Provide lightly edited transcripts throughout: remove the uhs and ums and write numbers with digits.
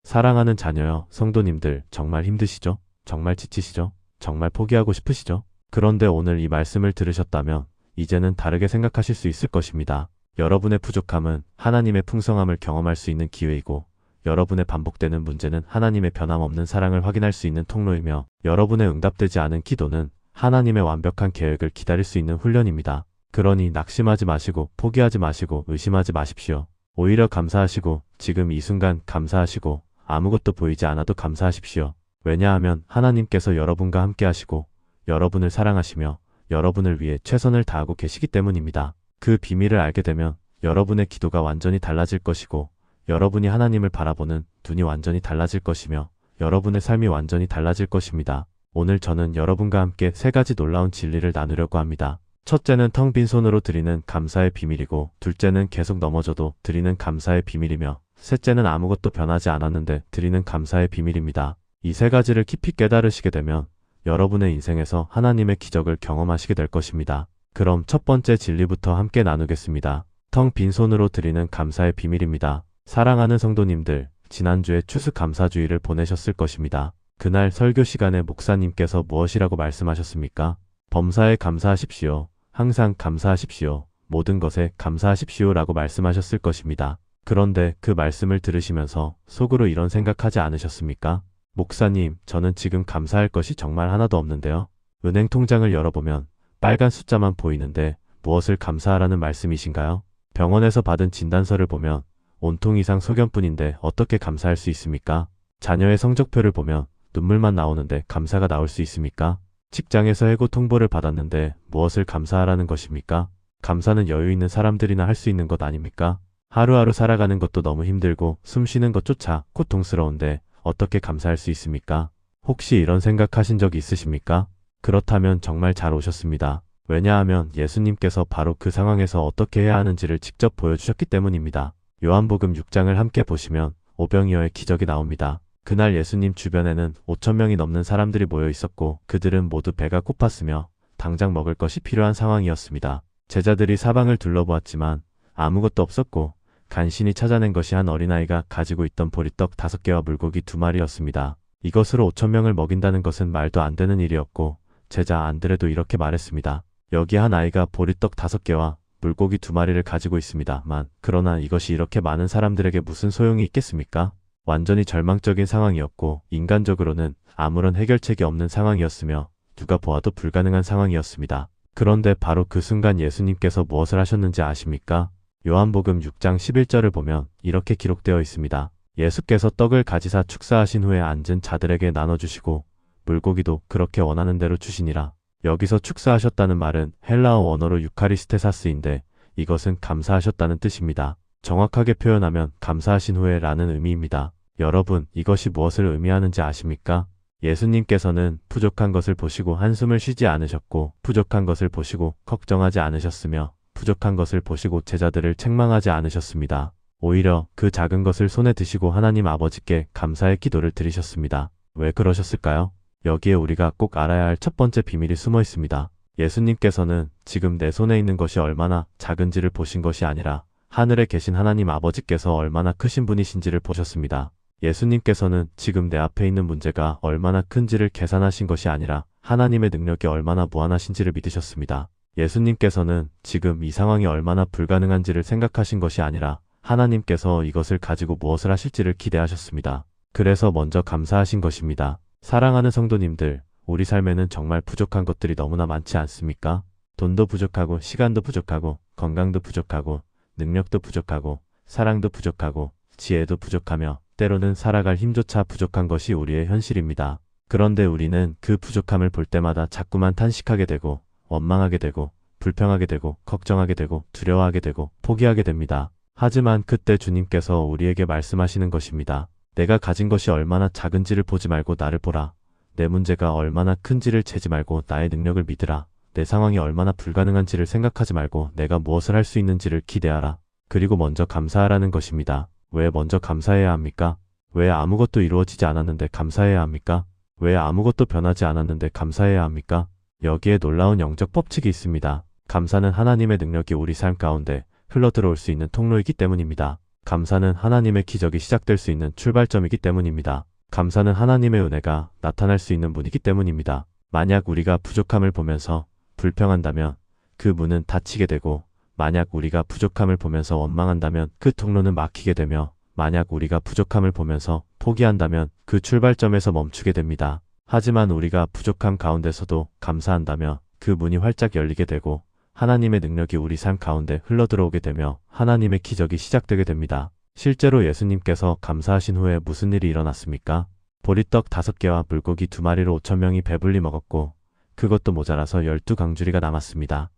사랑하는 자녀여, 성도님들 정말 힘드시죠? 정말 지치시죠? 정말 포기하고 싶으시죠? 그런데 오늘 이 말씀을 들으셨다면 이제는 다르게 생각하실 수 있을 것입니다. 여러분의 부족함은 하나님의 풍성함을 경험할 수 있는 기회이고, 여러분의 반복되는 문제는 하나님의 변함없는 사랑을 확인할 수 있는 통로이며, 여러분의 응답되지 않은 기도는 하나님의 완벽한 계획을 기다릴 수 있는 훈련입니다. 그러니 낙심하지 마시고 포기하지 마시고 의심하지 마십시오. 오히려 감사하시고 지금 이 순간 감사하시고 아무것도 보이지 않아도 감사하십시오. 왜냐하면 하나님께서 여러분과 함께 하시고 여러분을 사랑하시며 여러분을 위해 최선을 다하고 계시기 때문입니다. 그 비밀을 알게 되면 여러분의 기도가 완전히 달라질 것이고, 여러분이 하나님을 바라보는 눈이 완전히 달라질 것이며 여러분의 삶이 완전히 달라질 것입니다. 오늘 저는 여러분과 함께 세 가지 놀라운 진리를 나누려고 합니다. 첫째는 텅 빈 손으로 드리는 감사의 비밀이고, 둘째는 계속 넘어져도 드리는 감사의 비밀이며, 셋째는 아무것도 변하지 않았는데 드리는 감사의 비밀입니다. 이 세 가지를 깊이 깨달으시게 되면 여러분의 인생에서 하나님의 기적을 경험하시게 될 것입니다. 그럼 첫 번째 진리부터 함께 나누겠습니다. 텅 빈 손으로 드리는 감사의 비밀입니다. 사랑하는 성도님들, 지난주에 추수감사주의를 보내셨을 것입니다. 그날 설교 시간에 목사님께서 무엇이라고 말씀하셨습니까? 범사에 감사하십시오. 항상 감사하십시오. 모든 것에 감사하십시오 라고 말씀하셨을 것입니다. 그런데 그 말씀을 들으시면서 속으로 이런 생각하지 않으셨습니까? 목사님, 저는 지금 감사할 것이 정말 하나도 없는데요. 은행 통장을 열어보면 빨간 숫자만 보이는데 무엇을 감사하라는 말씀이신가요? 병원에서 받은 진단서를 보면 온통 이상 소견뿐인데 어떻게 감사할 수 있습니까? 자녀의 성적표를 보면 눈물만 나오는데 감사가 나올 수 있습니까? 직장에서 해고 통보를 받았는데 무엇을 감사하라는 것입니까? 감사는 여유 있는 사람들이나 할 수 있는 것 아닙니까? 하루하루 살아가는 것도 너무 힘들고 숨 쉬는 것조차 고통스러운데 어떻게 감사할 수 있습니까? 혹시 이런 생각하신 적 있으십니까? 그렇다면 정말 잘 오셨습니다. 왜냐하면 예수님께서 바로 그 상황에서 어떻게 해야 하는지를 직접 보여주셨기 때문입니다. 요한복음 6장을 함께 보시면 오병이어의 기적이 나옵니다. 그날 예수님 주변에는 5,000명이 넘는 사람들이 모여 있었고, 그들은 모두 배가 고팠으며 당장 먹을 것이 필요한 상황이었습니다. 제자들이 사방을 둘러보았지만 아무것도 없었고, 간신히 찾아낸 것이 한 어린아이가 가지고 있던 보리떡 5개와 물고기 2마리였습니다. 이것으로 5,000명을 먹인다는 것은 말도 안 되는 일이었고, 제자 안드레도 이렇게 말했습니다. 여기 한 아이가 보리떡 5개와 물고기 2마리를 가지고 있습니다만, 그러나 이것이 이렇게 많은 사람들에게 무슨 소용이 있겠습니까? 완전히 절망적인 상황이었고, 인간적으로는 아무런 해결책이 없는 상황이었으며 누가 보아도 불가능한 상황이었습니다. 그런데 바로 그 순간 예수님께서 무엇을 하셨는지 아십니까? 요한복음 6장 11절을 보면 이렇게 기록되어 있습니다. 예수께서 떡을 가지사 축사하신 후에 앉은 자들에게 나눠주시고 물고기도 그렇게 원하는 대로 주시니라. 여기서 축사하셨다는 말은 헬라어 원어로 유카리스테사스인데 이것은 감사하셨다는 뜻입니다. 정확하게 표현하면 감사하신 후에 라는 의미입니다. 여러분, 이것이 무엇을 의미하는지 아십니까? 예수님께서는 부족한 것을 보시고 한숨을 쉬지 않으셨고, 부족한 것을 보시고 걱정하지 않으셨으며, 부족한 것을 보시고 제자들을 책망하지 않으셨습니다. 오히려 그 작은 것을 손에 드시고 하나님 아버지께 감사의 기도를 드리셨습니다. 왜 그러셨을까요? 여기에 우리가 꼭 알아야 할 첫 번째 비밀이 숨어 있습니다. 예수님께서는 지금 내 손에 있는 것이 얼마나 작은지를 보신 것이 아니라 하늘에 계신 하나님 아버지께서 얼마나 크신 분이신지를 보셨습니다. 예수님께서는 지금 내 앞에 있는 문제가 얼마나 큰지를 계산하신 것이 아니라 하나님의 능력이 얼마나 무한하신지를 믿으셨습니다. 예수님께서는 지금 이 상황이 얼마나 불가능한지를 생각하신 것이 아니라 하나님께서 이것을 가지고 무엇을 하실지를 기대하셨습니다. 그래서 먼저 감사하신 것입니다. 사랑하는 성도님들, 우리 삶에는 정말 부족한 것들이 너무나 많지 않습니까? 돈도 부족하고 시간도 부족하고 건강도 부족하고 능력도 부족하고 사랑도 부족하고 지혜도 부족하며 때로는 살아갈 힘조차 부족한 것이 우리의 현실입니다. 그런데 우리는 그 부족함을 볼 때마다 자꾸만 탄식하게 되고 원망하게 되고 불평하게 되고 걱정하게 되고 두려워하게 되고 포기하게 됩니다. 하지만 그때 주님께서 우리에게 말씀하시는 것입니다. 내가 가진 것이 얼마나 작은지를 보지 말고 나를 보라. 내 문제가 얼마나 큰지를 재지 말고 나의 능력을 믿으라. 내 상황이 얼마나 불가능한지를 생각하지 말고 내가 무엇을 할 수 있는지를 기대하라. 그리고 먼저 감사하라는 것입니다. 왜 먼저 감사해야 합니까? 왜 아무것도 이루어지지 않았는데 감사해야 합니까? 왜 아무것도 변하지 않았는데 감사해야 합니까? 여기에 놀라운 영적 법칙이 있습니다. 감사는 하나님의 능력이 우리 삶 가운데 흘러들어올 수 있는 통로이기 때문입니다. 감사는 하나님의 기적이 시작될 수 있는 출발점이기 때문입니다. 감사는 하나님의 은혜가 나타날 수 있는 문이기 때문입니다. 만약 우리가 부족함을 보면서 불평한다면 그 문은 닫히게 되고, 만약 우리가 부족함을 보면서 원망한다면 그 통로는 막히게 되며, 만약 우리가 부족함을 보면서 포기한다면 그 출발점에서 멈추게 됩니다. 하지만 우리가 부족함 가운데서도 감사한다면 그 문이 활짝 열리게 되고, 하나님의 능력이 우리 삶 가운데 흘러들어오게 되며 하나님의 기적이 시작되게 됩니다. 실제로 예수님께서 감사하신 후에 무슨 일이 일어났습니까? 보리떡 5개와 물고기 2마리로 5,000명이 배불리 먹었고, 그것도 모자라서 12강주리가 남았습니다.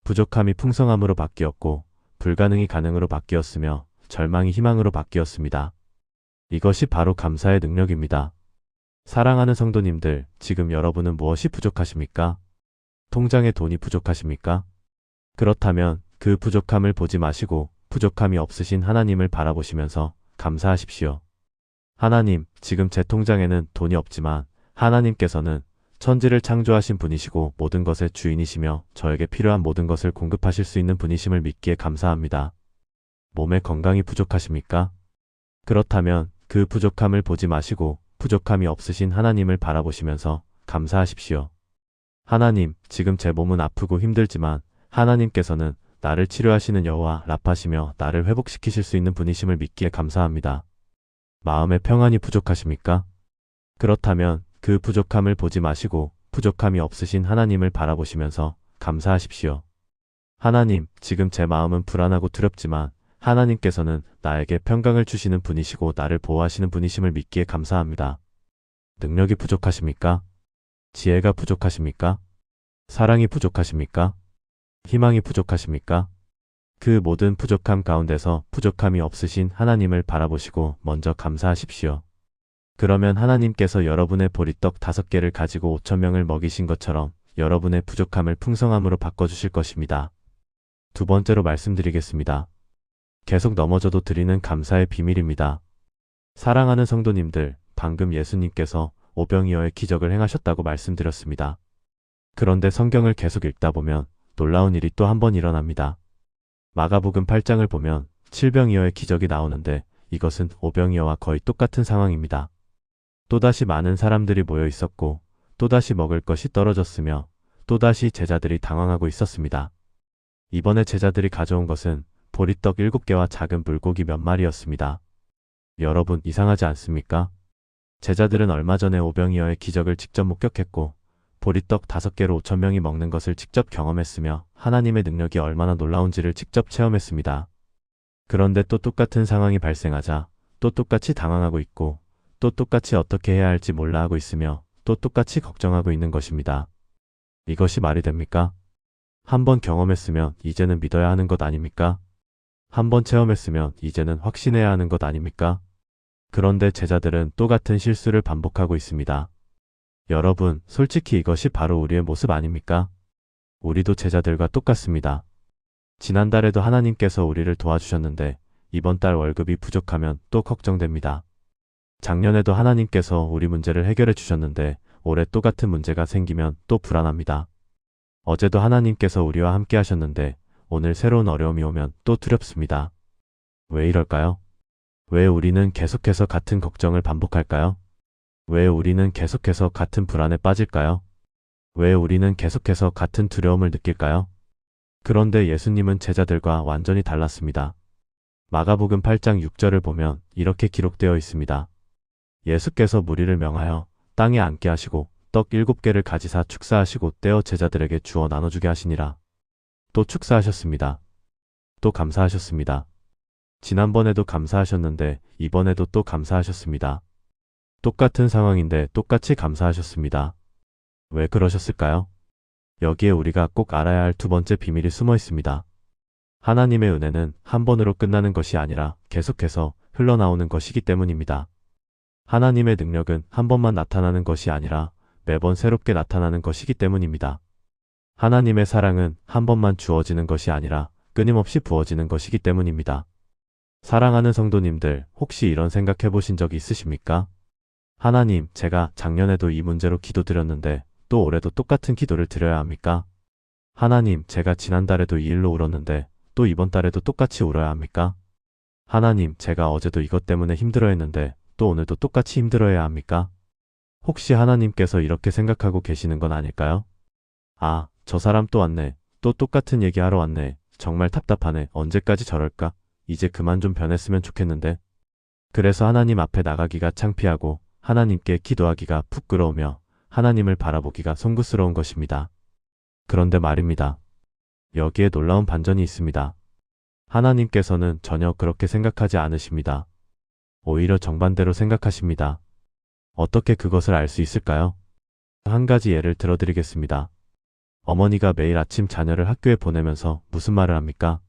부족함이 풍성함으로 바뀌었고, 불가능이 가능으로 바뀌었으며, 절망이 희망으로 바뀌었습니다. 이것이 바로 감사의 능력입니다. 사랑하는 성도님들, 지금 여러분은 무엇이 부족하십니까? 통장에 돈이 부족하십니까? 그렇다면 그 부족함을 보지 마시고 부족함이 없으신 하나님을 바라보시면서 감사하십시오. 하나님, 지금 제 통장에는 돈이 없지만 하나님께서는 천지를 창조하신 분이시고 모든 것의 주인이시며 저에게 필요한 모든 것을 공급하실 수 있는 분이심을 믿기에 감사합니다. 몸에 건강이 부족하십니까? 그렇다면 그 부족함을 보지 마시고 부족함이 없으신 하나님을 바라보시면서 감사하십시오. 하나님, 지금 제 몸은 아프고 힘들지만 하나님께서는 나를 치료하시는 여호와 라파시며 나를 회복시키실 수 있는 분이심을 믿기에 감사합니다. 마음의 평안이 부족하십니까? 그렇다면 그 부족함을 보지 마시고 부족함이 없으신 하나님을 바라보시면서 감사하십시오. 하나님, 지금 제 마음은 불안하고 두렵지만 하나님께서는 나에게 평강을 주시는 분이시고 나를 보호하시는 분이심을 믿기에 감사합니다. 능력이 부족하십니까? 지혜가 부족하십니까? 사랑이 부족하십니까? 희망이 부족하십니까? 그 모든 부족함 가운데서 부족함이 없으신 하나님을 바라보시고 먼저 감사하십시오. 그러면 하나님께서 여러분의 보리떡 5개를 가지고 5,000명을 먹이신 것처럼 여러분의 부족함을 풍성함으로 바꿔주실 것입니다. 두 번째로 말씀드리겠습니다. 계속 넘어져도 드리는 감사의 비밀입니다. 사랑하는 성도님들, 방금 예수님께서 오병이어의 기적을 행하셨다고 말씀드렸습니다. 그런데 성경을 계속 읽다 보면 놀라운 일이 또 한 번 일어납니다. 마가복음 8장을 보면 7병이어의 기적이 나오는데 이것은 오병이어와 거의 똑같은 상황입니다. 또다시 많은 사람들이 모여 있었고 또다시 먹을 것이 떨어졌으며 또다시 제자들이 당황하고 있었습니다. 이번에 제자들이 가져온 것은 보리떡 7개와 작은 물고기 몇 마리였습니다. 여러분, 이상하지 않습니까? 제자들은 얼마 전에 오병이어의 기적을 직접 목격했고 보리떡 5개로 5,000명이 먹는 것을 직접 경험했으며 하나님의 능력이 얼마나 놀라운지를 직접 체험했습니다. 그런데 또 똑같은 상황이 발생하자 또 똑같이 당황하고 있고 또 똑같이 어떻게 해야 할지 몰라 하고 있으며 또 똑같이 걱정하고 있는 것입니다. 이것이 말이 됩니까? 한번 경험했으면 이제는 믿어야 하는 것 아닙니까? 한번 체험했으면 이제는 확신해야 하는 것 아닙니까? 그런데 제자들은 또 같은 실수를 반복하고 있습니다. 여러분, 솔직히 이것이 바로 우리의 모습 아닙니까? 우리도 제자들과 똑같습니다. 지난달에도 하나님께서 우리를 도와주셨는데 이번 달 월급이 부족하면 또 걱정됩니다. 작년에도 하나님께서 우리 문제를 해결해 주셨는데 올해 또 같은 문제가 생기면 또 불안합니다. 어제도 하나님께서 우리와 함께 하셨는데 오늘 새로운 어려움이 오면 또 두렵습니다. 왜 이럴까요? 왜 우리는 계속해서 같은 걱정을 반복할까요? 왜 우리는 계속해서 같은 불안에 빠질까요? 왜 우리는 계속해서 같은 두려움을 느낄까요? 그런데 예수님은 제자들과 완전히 달랐습니다. 마가복음 8장 6절을 보면 이렇게 기록되어 있습니다. 예수께서 무리를 명하여 땅에 앉게 하시고 떡 7개를 가지사 축사하시고 떼어 제자들에게 주어 나눠주게 하시니라. 또 축사하셨습니다. 또 감사하셨습니다. 지난번에도 감사하셨는데 이번에도 또 감사하셨습니다. 똑같은 상황인데 똑같이 감사하셨습니다. 왜 그러셨을까요? 여기에 우리가 꼭 알아야 할 두 번째 비밀이 숨어 있습니다. 하나님의 은혜는 한 번으로 끝나는 것이 아니라 계속해서 흘러나오는 것이기 때문입니다. 하나님의 능력은 한 번만 나타나는 것이 아니라 매번 새롭게 나타나는 것이기 때문입니다. 하나님의 사랑은 한 번만 주어지는 것이 아니라 끊임없이 부어지는 것이기 때문입니다. 사랑하는 성도님들, 혹시 이런 생각해 보신 적 있으십니까? 하나님, 제가 작년에도 이 문제로 기도드렸는데 또 올해도 똑같은 기도를 드려야 합니까? 하나님, 제가 지난달에도 이 일로 울었는데 또 이번 달에도 똑같이 울어야 합니까? 하나님, 제가 어제도 이것 때문에 힘들어했는데 또 오늘도 똑같이 힘들어해야 합니까? 혹시 하나님께서 이렇게 생각하고 계시는 건 아닐까요? 아, 저 사람 또 왔네. 또 똑같은 얘기하러 왔네. 정말 답답하네. 언제까지 저럴까? 이제 그만 좀 변했으면 좋겠는데. 그래서 하나님 앞에 나가기가 창피하고 하나님께 기도하기가 부끄러우며 하나님을 바라보기가 송구스러운 것입니다. 그런데 말입니다. 여기에 놀라운 반전이 있습니다. 하나님께서는 전혀 그렇게 생각하지 않으십니다. 오히려 정반대로 생각하십니다. 어떻게 그것을 알 수 있을까요? 한 가지 예를 들어드리겠습니다. 어머니가 매일 아침 자녀를 학교에 보내면서 무슨 말을 합니까?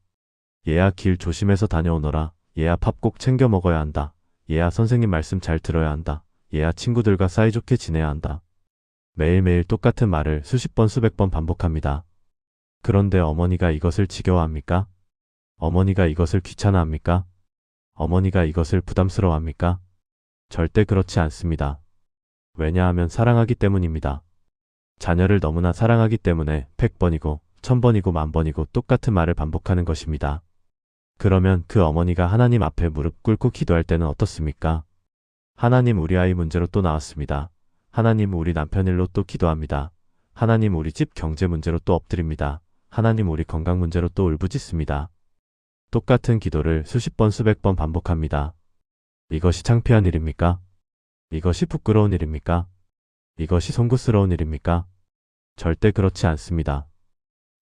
얘야, 길 조심해서 다녀오너라. 얘야, 밥 꼭 챙겨 먹어야 한다. 얘야, 선생님 말씀 잘 들어야 한다. 얘야, 친구들과 사이좋게 지내야 한다. 매일매일 똑같은 말을 수십 번 수백 번 반복합니다. 그런데 어머니가 이것을 지겨워합니까? 어머니가 이것을 귀찮아합니까? 어머니가 이것을 부담스러워합니까? 절대 그렇지 않습니다. 왜냐하면 사랑하기 때문입니다. 자녀를 너무나 사랑하기 때문에 100번이고 1000번이고 10,000번이고 똑같은 말을 반복하는 것입니다. 그러면 그 어머니가 하나님 앞에 무릎 꿇고 기도할 때는 어떻습니까? 하나님, 우리 아이 문제로 또 나왔습니다. 하나님, 우리 남편 일로 또 기도합니다. 하나님, 우리 집 경제 문제로 또 엎드립니다. 하나님, 우리 건강 문제로 또 울부짖습니다. 똑같은 기도를 수십 번 수백 번 반복합니다. 이것이 창피한 일입니까? 이것이 부끄러운 일입니까? 이것이 송구스러운 일입니까? 절대 그렇지 않습니다.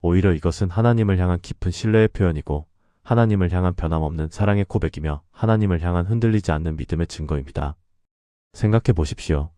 오히려 이것은 하나님을 향한 깊은 신뢰의 표현이고 하나님을 향한 변함없는 사랑의 고백이며 하나님을 향한 흔들리지 않는 믿음의 증거입니다. 생각해 보십시오.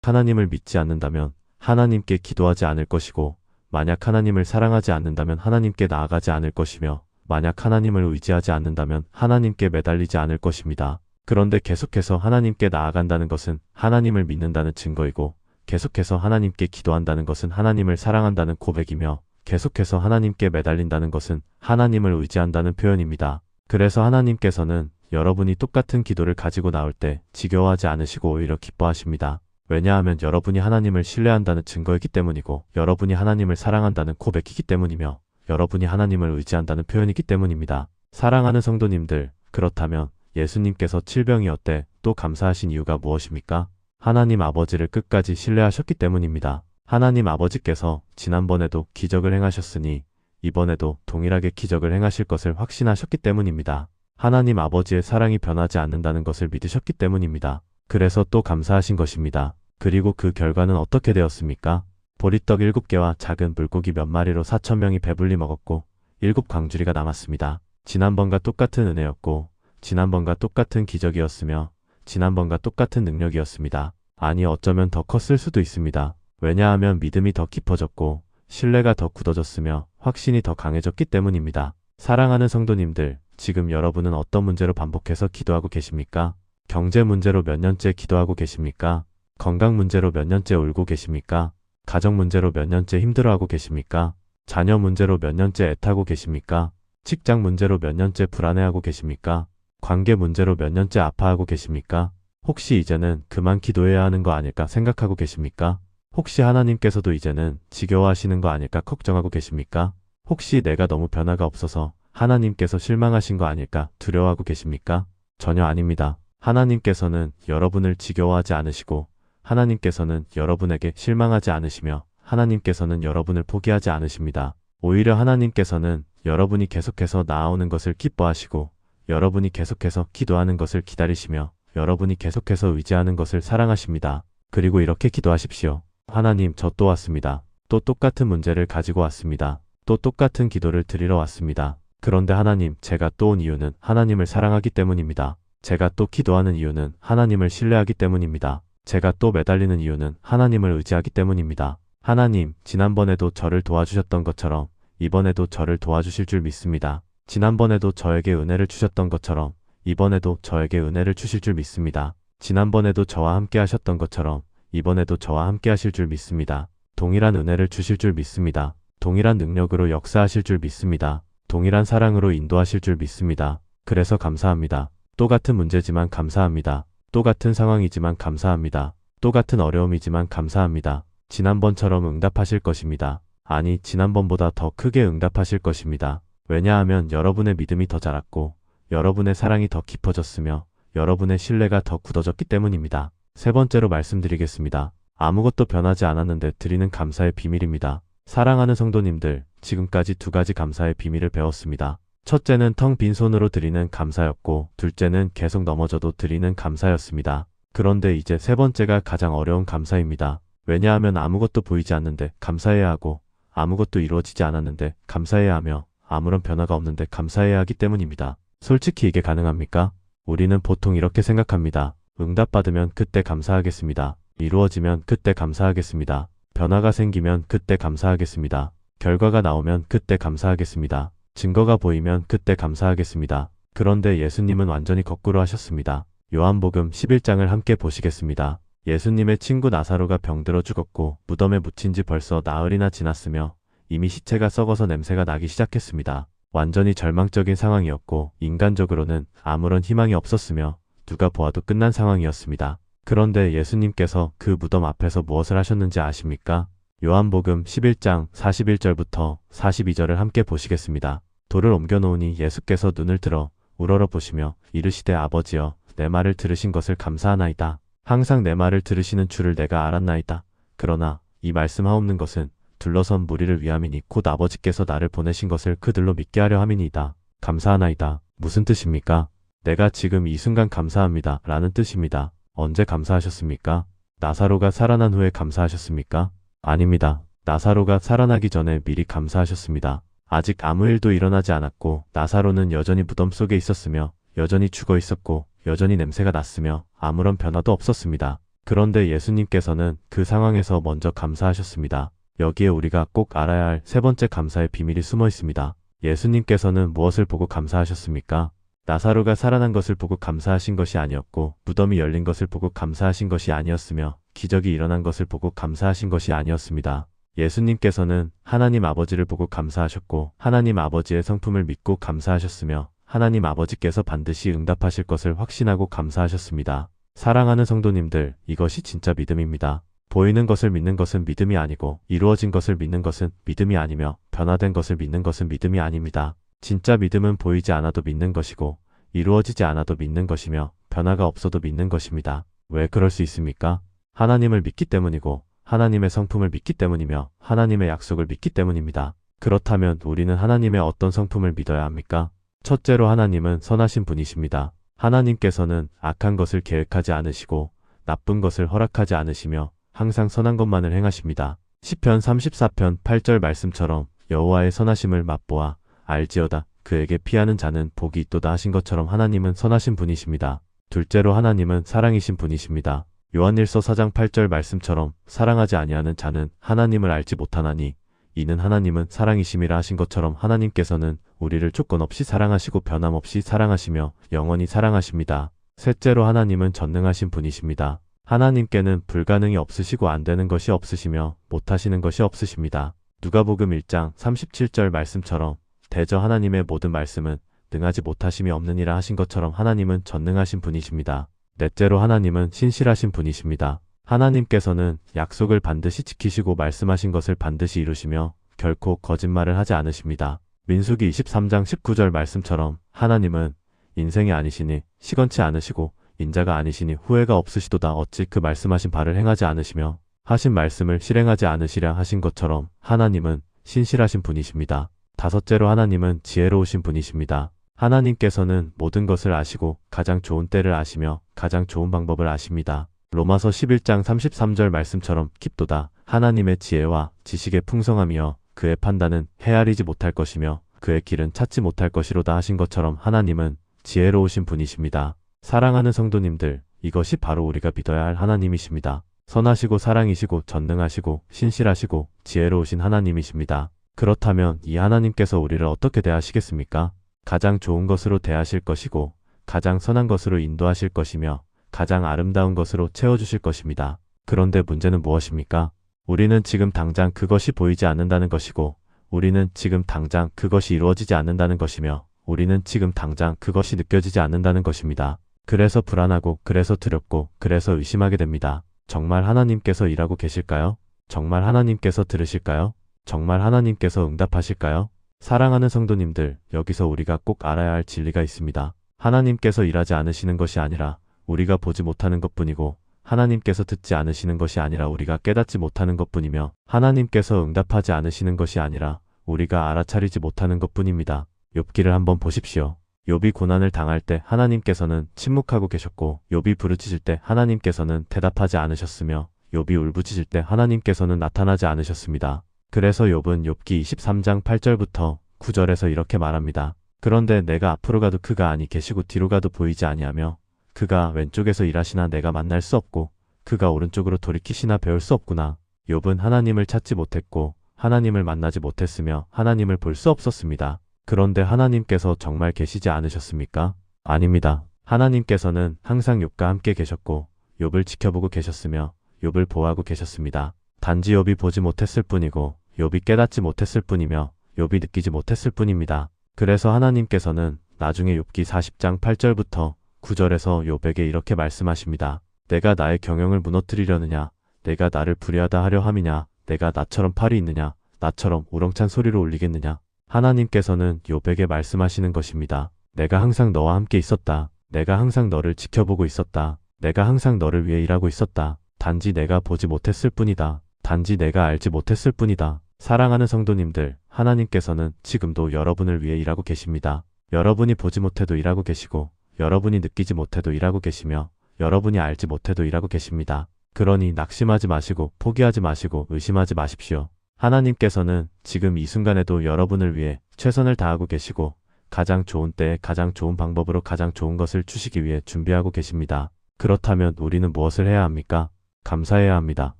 하나님을 믿지 않는다면 하나님께 기도하지 않을 것이고, 만약 하나님을 사랑하지 않는다면 하나님께 나아가지 않을 것이며, 만약 하나님을 의지하지 않는다면 하나님께 매달리지 않을 것입니다. 그런데 계속해서 하나님께 나아간다는 것은 하나님을 믿는다는 증거이고, 계속해서 하나님께 기도한다는 것은 하나님을 사랑한다는 고백이며, 계속해서 하나님께 매달린다는 것은 하나님을 의지한다는 표현입니다. 그래서 하나님께서는 여러분이 똑같은 기도를 가지고 나올 때 지겨워하지 않으시고 오히려 기뻐하십니다. 왜냐하면 여러분이 하나님을 신뢰한다는 증거이기 때문이고, 여러분이 하나님을 사랑한다는 고백이기 때문이며, 여러분이 하나님을 의지한다는 표현이기 때문입니다. 사랑하는 성도님들, 그렇다면 예수님께서 질병이었대 또 감사하신 이유가 무엇입니까? 하나님 아버지를 끝까지 신뢰하셨기 때문입니다. 하나님 아버지께서 지난번에도 기적을 행하셨으니 이번에도 동일하게 기적을 행하실 것을 확신하셨기 때문입니다. 하나님 아버지의 사랑이 변하지 않는다는 것을 믿으셨기 때문입니다. 그래서 또 감사하신 것입니다. 그리고 그 결과는 어떻게 되었습니까? 보리떡 7개와 작은 물고기 몇 마리로 4,000명이 배불리 먹었고 7광주리가 남았습니다. 지난번과 똑같은 은혜였고 지난번과 똑같은 기적이었으며 지난번과 똑같은 능력이었습니다. 아니, 어쩌면 더 컸을 수도 있습니다. 왜냐하면 믿음이 더 깊어졌고 신뢰가 더 굳어졌으며 확신이 더 강해졌기 때문입니다. 사랑하는 성도님들, 지금 여러분은 어떤 문제로 반복해서 기도하고 계십니까? 경제 문제로 몇 년째 기도하고 계십니까? 건강 문제로 몇 년째 울고 계십니까? 가정 문제로 몇 년째 힘들어하고 계십니까? 자녀 문제로 몇 년째 애타고 계십니까? 직장 문제로 몇 년째 불안해하고 계십니까? 관계 문제로 몇 년째 아파하고 계십니까? 혹시 이제는 그만 기도해야 하는 거 아닐까 생각하고 계십니까? 혹시 하나님께서도 이제는 지겨워하시는 거 아닐까 걱정하고 계십니까? 혹시 내가 너무 변화가 없어서 하나님께서 실망하신 거 아닐까 두려워하고 계십니까? 전혀 아닙니다. 하나님께서는 여러분을 지겨워하지 않으시고 하나님께서는 여러분에게 실망하지 않으시며 하나님께서는 여러분을 포기하지 않으십니다. 오히려 하나님께서는 여러분이 계속해서 나아오는 것을 기뻐하시고 여러분이 계속해서 기도하는 것을 기다리시며 여러분이 계속해서 의지하는 것을 사랑하십니다. 그리고 이렇게 기도하십시오. 하나님, 저 또 왔습니다. 또 똑같은 문제를 가지고 왔습니다. 또 똑같은 기도를 드리러 왔습니다. 그런데 하나님, 제가 또 온 이유는 하나님을 사랑하기 때문입니다. 제가 또 기도하는 이유는 하나님을 신뢰하기 때문입니다. 제가 또 매달리는 이유는 하나님을 의지하기 때문입니다. 하나님, 지난번에도 저를 도와주셨던 것처럼 이번에도 저를 도와주실 줄 믿습니다. 지난번에도 저에게 은혜를 주셨던 것처럼 이번에도 저에게 은혜를 주실 줄 믿습니다. 지난번에도 저와 함께 하셨던 것처럼 이번에도 저와 함께 하실 줄 믿습니다. 동일한 은혜를 주실 줄 믿습니다. 동일한 능력으로 역사하실 줄 믿습니다. 동일한 사랑으로 인도하실 줄 믿습니다. 그래서 감사합니다. 똑같은 문제지만 감사합니다. 똑같은 상황이지만 감사합니다. 똑같은 어려움이지만 감사합니다. 지난번처럼 응답하실 것입니다. 아니, 지난번보다 더 크게 응답하실 것입니다. 왜냐하면 여러분의 믿음이 더 자랐고 여러분의 사랑이 더 깊어졌으며 여러분의 신뢰가 더 굳어졌기 때문입니다. 세 번째로 말씀드리겠습니다. 아무것도 변하지 않았는데 드리는 감사의 비밀입니다. 사랑하는 성도님들, 지금까지 두 가지 감사의 비밀을 배웠습니다. 첫째는 텅 빈 손으로 드리는 감사였고, 둘째는 계속 넘어져도 드리는 감사였습니다. 그런데 이제 세 번째가 가장 어려운 감사입니다. 왜냐하면 아무것도 보이지 않는데 감사해야 하고, 아무것도 이루어지지 않았는데 감사해야 하며, 아무런 변화가 없는데 감사해야 하기 때문입니다. 솔직히 이게 가능합니까? 우리는 보통 이렇게 생각합니다. 응답받으면 그때 감사하겠습니다. 이루어지면 그때 감사하겠습니다. 변화가 생기면 그때 감사하겠습니다. 결과가 나오면 그때 감사하겠습니다. 증거가 보이면 그때 감사하겠습니다. 그런데 예수님은 완전히 거꾸로 하셨습니다. 요한복음 11장을 함께 보시겠습니다. 예수님의 친구 나사로가 병들어 죽었고 무덤에 묻힌 지 벌써 나흘이나 지났으며 이미 시체가 썩어서 냄새가 나기 시작했습니다. 완전히 절망적인 상황이었고 인간적으로는 아무런 희망이 없었으며 누가 보아도 끝난 상황이었습니다. 그런데 예수님께서 그 무덤 앞에서 무엇을 하셨는지 아십니까? 요한복음 11장 41절부터 42절을 함께 보시겠습니다. 돌을 옮겨놓으니 예수께서 눈을 들어 우러러 보시며 이르시되 아버지여 내 말을 들으신 것을 감사하나이다. 항상 내 말을 들으시는 줄을 내가 알았나이다. 그러나 이 말씀하옵는 것은 둘러선 무리를 위함이니 곧 아버지께서 나를 보내신 것을 그들로 믿게 하려 함이니이다. 감사하나이다. 무슨 뜻입니까? 내가 지금 이 순간 감사합니다. 라는 뜻입니다. 언제 감사하셨습니까? 나사로가 살아난 후에 감사하셨습니까? 아닙니다. 나사로가 살아나기 전에 미리 감사하셨습니다. 아직 아무 일도 일어나지 않았고 나사로는 여전히 무덤 속에 있었으며 여전히 죽어 있었고 여전히 냄새가 났으며 아무런 변화도 없었습니다. 그런데 예수님께서는 그 상황에서 먼저 감사하셨습니다. 여기에 우리가 꼭 알아야 할 세 번째 감사의 비밀이 숨어 있습니다. 예수님께서는 무엇을 보고 감사하셨습니까? 나사로가 살아난 것을 보고 감사하신 것이 아니었고 무덤이 열린 것을 보고 감사하신 것이 아니었으며 기적이 일어난 것을 보고 감사하신 것이 아니었습니다. 예수님께서는 하나님 아버지를 보고 감사하셨고 하나님 아버지의 성품을 믿고 감사하셨으며 하나님 아버지께서 반드시 응답하실 것을 확신하고 감사하셨습니다. 사랑하는 성도님들, 이것이 진짜 믿음입니다. 보이는 것을 믿는 것은 믿음이 아니고 이루어진 것을 믿는 것은 믿음이 아니며 변화된 것을 믿는 것은 믿음이 아닙니다. 진짜 믿음은 보이지 않아도 믿는 것이고 이루어지지 않아도 믿는 것이며 변화가 없어도 믿는 것입니다. 왜 그럴 수 있습니까? 하나님을 믿기 때문이고 하나님의 성품을 믿기 때문이며 하나님의 약속을 믿기 때문입니다. 그렇다면 우리는 하나님의 어떤 성품을 믿어야 합니까? 첫째로 하나님은 선하신 분이십니다. 하나님께서는 악한 것을 계획하지 않으시고 나쁜 것을 허락하지 않으시며 항상 선한 것만을 행하십니다. 시편 34편 8절 말씀처럼 여호와의 선하심을 맛보아 알지어다. 그에게 피하는 자는 복이 있도다 하신 것처럼 하나님은 선하신 분이십니다. 둘째로 하나님은 사랑이신 분이십니다. 요한일서 4장 8절 말씀처럼 사랑하지 아니하는 자는 하나님을 알지 못하나니 이는 하나님은 사랑이심이라 하신 것처럼 하나님께서는 우리를 조건 없이 사랑하시고 변함없이 사랑하시며 영원히 사랑하십니다. 셋째로 하나님은 전능하신 분이십니다. 하나님께는 불가능이 없으시고 안 되는 것이 없으시며 못하시는 것이 없으십니다. 누가복음 1장 37절 말씀처럼 대저 하나님의 모든 말씀은 능하지 못하심이 없느니라 하신 것처럼 하나님은 전능하신 분이십니다. 넷째로 하나님은 신실하신 분이십니다. 하나님께서는 약속을 반드시 지키시고 말씀하신 것을 반드시 이루시며 결코 거짓말을 하지 않으십니다. 민수기 23장 19절 말씀처럼 하나님은 인생이 아니시니 시건치 않으시고 인자가 아니시니 후회가 없으시도다. 어찌 그 말씀하신 바를 행하지 않으시며 하신 말씀을 실행하지 않으시랴 하신 것처럼 하나님은 신실하신 분이십니다. 다섯째로 하나님은 지혜로우신 분이십니다. 하나님께서는 모든 것을 아시고 가장 좋은 때를 아시며 가장 좋은 방법을 아십니다. 로마서 11장 33절 말씀처럼 깊도다. 하나님의 지혜와 지식의 풍성함이여 그의 판단은 헤아리지 못할 것이며 그의 길은 찾지 못할 것이로다 하신 것처럼 하나님은 지혜로우신 분이십니다. 사랑하는 성도님들, 이것이 바로 우리가 믿어야 할 하나님이십니다. 선하시고 사랑이시고 전능하시고 신실하시고 지혜로우신 하나님이십니다. 그렇다면 이 하나님께서 우리를 어떻게 대하시겠습니까? 가장 좋은 것으로 대하실 것이고 가장 선한 것으로 인도하실 것이며 가장 아름다운 것으로 채워주실 것입니다. 그런데 문제는 무엇입니까? 우리는 지금 당장 그것이 보이지 않는다는 것이고 우리는 지금 당장 그것이 이루어지지 않는다는 것이며 우리는 지금 당장 그것이 느껴지지 않는다는 것입니다. 그래서 불안하고 그래서 두렵고 그래서 의심하게 됩니다. 정말 하나님께서 일하고 계실까요? 정말 하나님께서 들으실까요? 정말 하나님께서 응답하실까요? 사랑하는 성도님들, 여기서 우리가 꼭 알아야 할 진리가 있습니다. 하나님께서 일하지 않으시는 것이 아니라 우리가 보지 못하는 것뿐이고 하나님께서 듣지 않으시는 것이 아니라 우리가 깨닫지 못하는 것뿐이며 하나님께서 응답하지 않으시는 것이 아니라 우리가 알아차리지 못하는 것뿐입니다. 욥기를 한번 보십시오. 욥이 고난을 당할 때 하나님께서는 침묵하고 계셨고 욥이 부르짖을 때 하나님께서는 대답하지 않으셨으며 욥이 울부짖을 때 하나님께서는 나타나지 않으셨습니다. 그래서 욥은 욥기 23장 8절부터 9절에서 이렇게 말합니다. 그런데 내가 앞으로 가도 그가 아니 계시고 뒤로 가도 보이지 아니하며 그가 왼쪽에서 일하시나 내가 만날 수 없고 그가 오른쪽으로 돌이키시나 배울 수 없구나. 욥은 하나님을 찾지 못했고 하나님을 만나지 못했으며 하나님을 볼 수 없었습니다. 그런데 하나님께서 정말 계시지 않으셨습니까? 아닙니다. 하나님께서는 항상 욥과 함께 계셨고 욥을 지켜보고 계셨으며 욥을 보호하고 계셨습니다. 단지 욥이 보지 못했을 뿐이고 욥이 깨닫지 못했을 뿐이며 욥이 느끼지 못했을 뿐입니다. 그래서 하나님께서는 나중에 욥기 40장 8절부터 9절에서 욥에게 이렇게 말씀하십니다. 내가 나의 경영을 무너뜨리려느냐? 내가 나를 불의하다 하려 함이냐? 내가 나처럼 팔이 있느냐? 나처럼 우렁찬 소리로 울리겠느냐? 하나님께서는 욥에게 말씀하시는 것입니다. 내가 항상 너와 함께 있었다. 내가 항상 너를 지켜보고 있었다. 내가 항상 너를 위해 일하고 있었다. 단지 내가 보지 못했을 뿐이다. 단지 내가 알지 못했을 뿐이다. 사랑하는 성도님들, 하나님께서는 지금도 여러분을 위해 일하고 계십니다. 여러분이 보지 못해도 일하고 계시고 여러분이 느끼지 못해도 일하고 계시며 여러분이 알지 못해도 일하고 계십니다. 그러니 낙심하지 마시고 포기하지 마시고 의심하지 마십시오. 하나님께서는 지금 이 순간에도 여러분을 위해 최선을 다하고 계시고 가장 좋은 때에 가장 좋은 방법으로 가장 좋은 것을 주시기 위해 준비하고 계십니다. 그렇다면 우리는 무엇을 해야 합니까? 감사해야 합니다.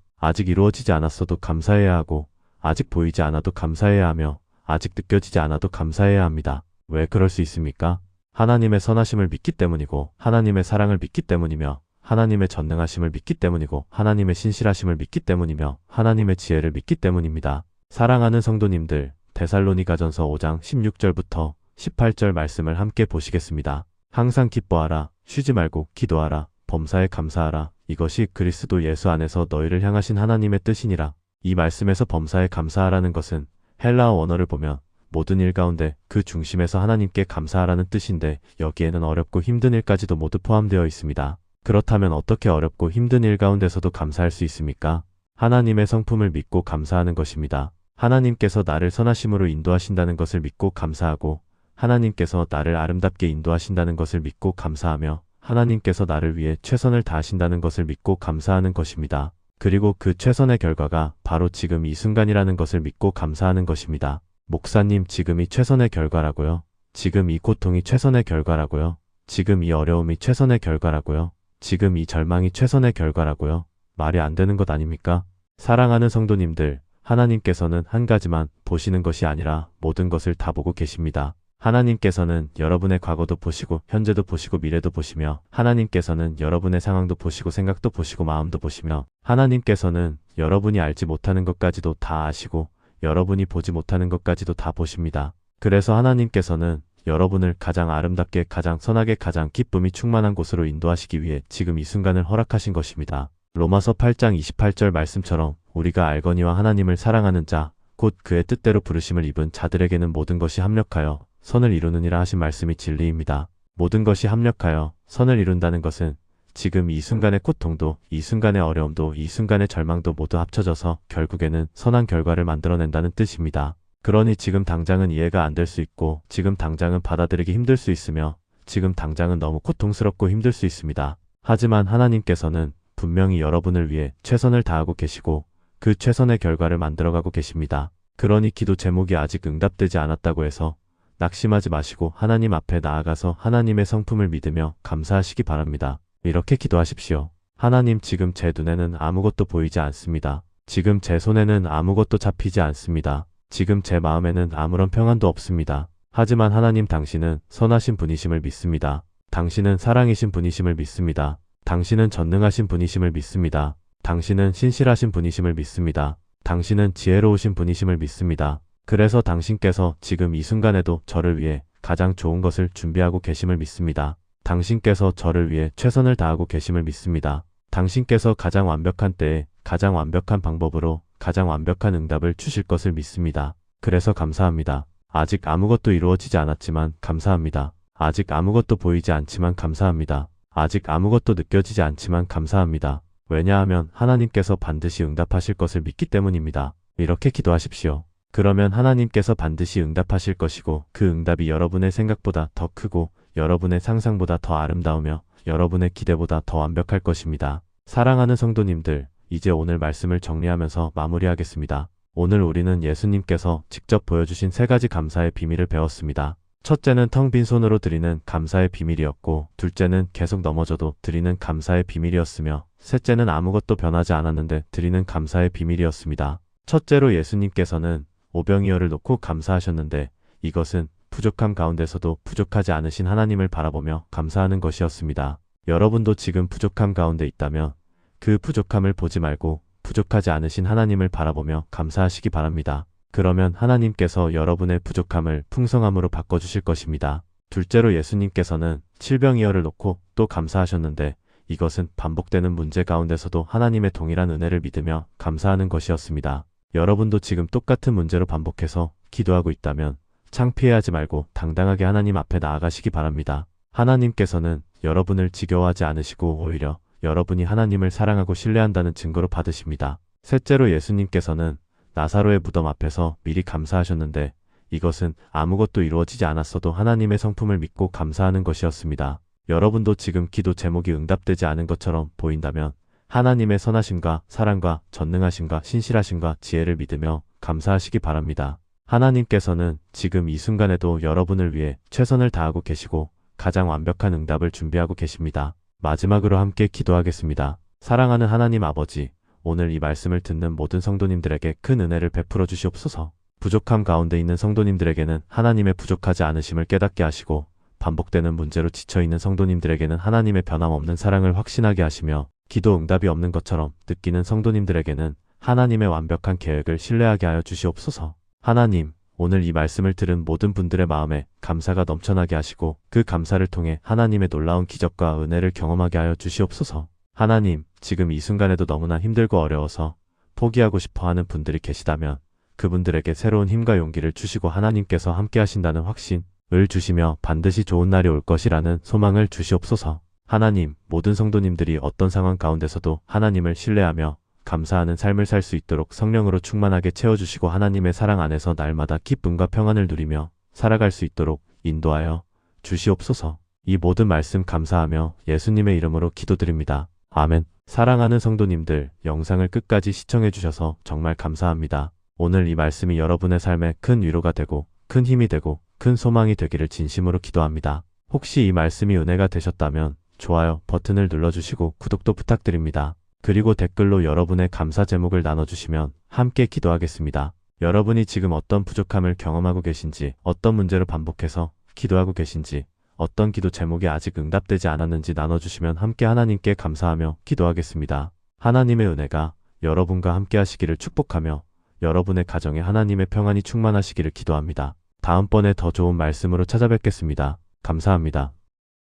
아직 이루어지지 않았어도 감사해야 하고 아직 보이지 않아도 감사해야 하며 아직 느껴지지 않아도 감사해야 합니다. 왜 그럴 수 있습니까? 하나님의 선하심을 믿기 때문이고 하나님의 사랑을 믿기 때문이며 하나님의 전능하심을 믿기 때문이고 하나님의 신실하심을 믿기 때문이며 하나님의 지혜를 믿기 때문입니다. 사랑하는 성도님들, 데살로니가전서 5장 16절부터 18절 말씀을 함께 보시겠습니다. 항상 기뻐하라, 쉬지 말고 기도하라, 범사에 감사하라. 이것이 그리스도 예수 안에서 너희를 향하신 하나님의 뜻이니라. 이 말씀에서 범사에 감사하라는 것은 헬라어 원어를 보면 모든 일 가운데 그 중심에서 하나님께 감사하라는 뜻인데 여기에는 어렵고 힘든 일까지도 모두 포함되어 있습니다. 그렇다면 어떻게 어렵고 힘든 일 가운데서도 감사할 수 있습니까? 하나님의 성품을 믿고 감사하는 것입니다. 하나님께서 나를 선하심으로 인도하신다는 것을 믿고 감사하고 하나님께서 나를 아름답게 인도하신다는 것을 믿고 감사하며 하나님께서 나를 위해 최선을 다하신다는 것을 믿고 감사하는 것입니다. 그리고 그 최선의 결과가 바로 지금 이 순간이라는 것을 믿고 감사하는 것입니다. 목사님, 지금이 최선의 결과라고요? 지금 이 고통이 최선의 결과라고요? 지금 이 어려움이 최선의 결과라고요? 지금 이 절망이 최선의 결과라고요? 말이 안 되는 것 아닙니까? 사랑하는 성도님들, 하나님께서는 한 가지만 보시는 것이 아니라 모든 것을 다 보고 계십니다. 하나님께서는 여러분의 과거도 보시고 현재도 보시고 미래도 보시며 하나님께서는 여러분의 상황도 보시고 생각도 보시고 마음도 보시며 하나님께서는 여러분이 알지 못하는 것까지도 다 아시고 여러분이 보지 못하는 것까지도 다 보십니다. 그래서 하나님께서는 여러분을 가장 아름답게 가장 선하게 가장 기쁨이 충만한 곳으로 인도하시기 위해 지금 이 순간을 허락하신 것입니다. 로마서 8장 28절 말씀처럼 우리가 알거니와 하나님을 사랑하는 자 곧 그의 뜻대로 부르심을 입은 자들에게는 모든 것이 합력하여 선을 이루느니라 하신 말씀이 진리입니다. 모든 것이 합력하여 선을 이룬다는 것은 지금 이 순간의 고통도 이 순간의 어려움도 이 순간의 절망도 모두 합쳐져서 결국에는 선한 결과를 만들어낸다는 뜻입니다. 그러니 지금 당장은 이해가 안 될 수 있고 지금 당장은 받아들이기 힘들 수 있으며 지금 당장은 너무 고통스럽고 힘들 수 있습니다. 하지만 하나님께서는 분명히 여러분을 위해 최선을 다하고 계시고 그 최선의 결과를 만들어가고 계십니다. 그러니 기도 제목이 아직 응답되지 않았다고 해서 낙심하지 마시고 하나님 앞에 나아가서 하나님의 성품을 믿으며 감사하시기 바랍니다. 이렇게 기도하십시오. 하나님, 지금 제 눈에는 아무것도 보이지 않습니다. 지금 제 손에는 아무것도 잡히지 않습니다. 지금 제 마음에는 아무런 평안도 없습니다. 하지만 하나님, 당신은 선하신 분이심을 믿습니다. 당신은 사랑이신 분이심을 믿습니다. 당신은 전능하신 분이심을 믿습니다. 당신은 신실하신 분이심을 믿습니다. 당신은 지혜로우신 분이심을 믿습니다. 그래서 당신께서 지금 이 순간에도 저를 위해 가장 좋은 것을 준비하고 계심을 믿습니다. 당신께서 저를 위해 최선을 다하고 계심을 믿습니다. 당신께서 가장 완벽한 때에 가장 완벽한 방법으로 가장 완벽한 응답을 주실 것을 믿습니다. 그래서 감사합니다. 아직 아무것도 이루어지지 않았지만 감사합니다. 아직 아무것도 보이지 않지만 감사합니다. 아직 아무것도 느껴지지 않지만 감사합니다. 왜냐하면 하나님께서 반드시 응답하실 것을 믿기 때문입니다. 이렇게 기도하십시오. 그러면 하나님께서 반드시 응답하실 것이고 그 응답이 여러분의 생각보다 더 크고 여러분의 상상보다 더 아름다우며 여러분의 기대보다 더 완벽할 것입니다. 사랑하는 성도님들, 이제 오늘 말씀을 정리하면서 마무리하겠습니다. 오늘 우리는 예수님께서 직접 보여주신 3가지 감사의 비밀을 배웠습니다. 첫째는 텅 빈 손으로 드리는 감사의 비밀이었고, 둘째는 계속 넘어져도 드리는 감사의 비밀이었으며, 셋째는 아무것도 변하지 않았는데 드리는 감사의 비밀이었습니다. 첫째로 예수님께서는 오병이어를 놓고 감사하셨는데, 이것은 부족함 가운데서도 부족하지 않으신 하나님을 바라보며 감사하는 것이었습니다. 여러분도 지금 부족함 가운데 있다면 그 부족함을 보지 말고 부족하지 않으신 하나님을 바라보며 감사하시기 바랍니다. 그러면 하나님께서 여러분의 부족함을 풍성함으로 바꿔주실 것입니다. 둘째로 예수님께서는 칠병이어를 놓고 또 감사하셨는데 이것은 반복되는 문제 가운데서도 하나님의 동일한 은혜를 믿으며 감사하는 것이었습니다. 여러분도 지금 똑같은 문제로 반복해서 기도하고 있다면 창피해하지 말고 당당하게 하나님 앞에 나아가시기 바랍니다. 하나님께서는 여러분을 지겨워하지 않으시고 오히려 여러분이 하나님을 사랑하고 신뢰한다는 증거로 받으십니다. 셋째로 예수님께서는 나사로의 무덤 앞에서 미리 감사하셨는데 이것은 아무것도 이루어지지 않았어도 하나님의 성품을 믿고 감사하는 것이었습니다. 여러분도 지금 기도 제목이 응답되지 않은 것처럼 보인다면 하나님의 선하심과 사랑과 전능하심과 신실하심과 지혜를 믿으며 감사하시기 바랍니다. 하나님께서는 지금 이 순간에도 여러분을 위해 최선을 다하고 계시고 가장 완벽한 응답을 준비하고 계십니다. 마지막으로 함께 기도하겠습니다. 사랑하는 하나님 아버지, 오늘 이 말씀을 듣는 모든 성도님들에게 큰 은혜를 베풀어 주시옵소서. 부족함 가운데 있는 성도님들에게는 하나님의 부족하지 않으심을 깨닫게 하시고 반복되는 문제로 지쳐있는 성도님들에게는 하나님의 변함없는 사랑을 확신하게 하시며 기도 응답이 없는 것처럼 느끼는 성도님들에게는 하나님의 완벽한 계획을 신뢰하게 하여 주시옵소서. 하나님, 오늘 이 말씀을 들은 모든 분들의 마음에 감사가 넘쳐나게 하시고 그 감사를 통해 하나님의 놀라운 기적과 은혜를 경험하게 하여 주시옵소서. 하나님, 지금 이 순간에도 너무나 힘들고 어려워서 포기하고 싶어하는 분들이 계시다면 그분들에게 새로운 힘과 용기를 주시고 하나님께서 함께 하신다는 확신을 주시며 반드시 좋은 날이 올 것이라는 소망을 주시옵소서. 하나님, 모든 성도님들이 어떤 상황 가운데서도 하나님을 신뢰하며 감사하는 삶을 살 수 있도록 성령으로 충만하게 채워주시고 하나님의 사랑 안에서 날마다 기쁨과 평안을 누리며 살아갈 수 있도록 인도하여 주시옵소서. 이 모든 말씀 감사하며 예수님의 이름으로 기도드립니다. 아멘. 사랑하는 성도님들, 영상을 끝까지 시청해 주셔서 정말 감사합니다. 오늘 이 말씀이 여러분의 삶에 큰 위로가 되고 큰 힘이 되고 큰 소망이 되기를 진심으로 기도합니다. 혹시 이 말씀이 은혜가 되셨다면 좋아요 버튼을 눌러주시고 구독도 부탁드립니다. 그리고 댓글로 여러분의 감사 제목을 나눠주시면 함께 기도하겠습니다. 여러분이 지금 어떤 부족함을 경험하고 계신지, 어떤 문제로 반복해서 기도하고 계신지, 어떤 기도 제목이 아직 응답되지 않았는지 나눠주시면 함께 하나님께 감사하며 기도하겠습니다. 하나님의 은혜가 여러분과 함께 하시기를 축복하며 여러분의 가정에 하나님의 평안이 충만하시기를 기도합니다. 다음번에 더 좋은 말씀으로 찾아뵙겠습니다. 감사합니다.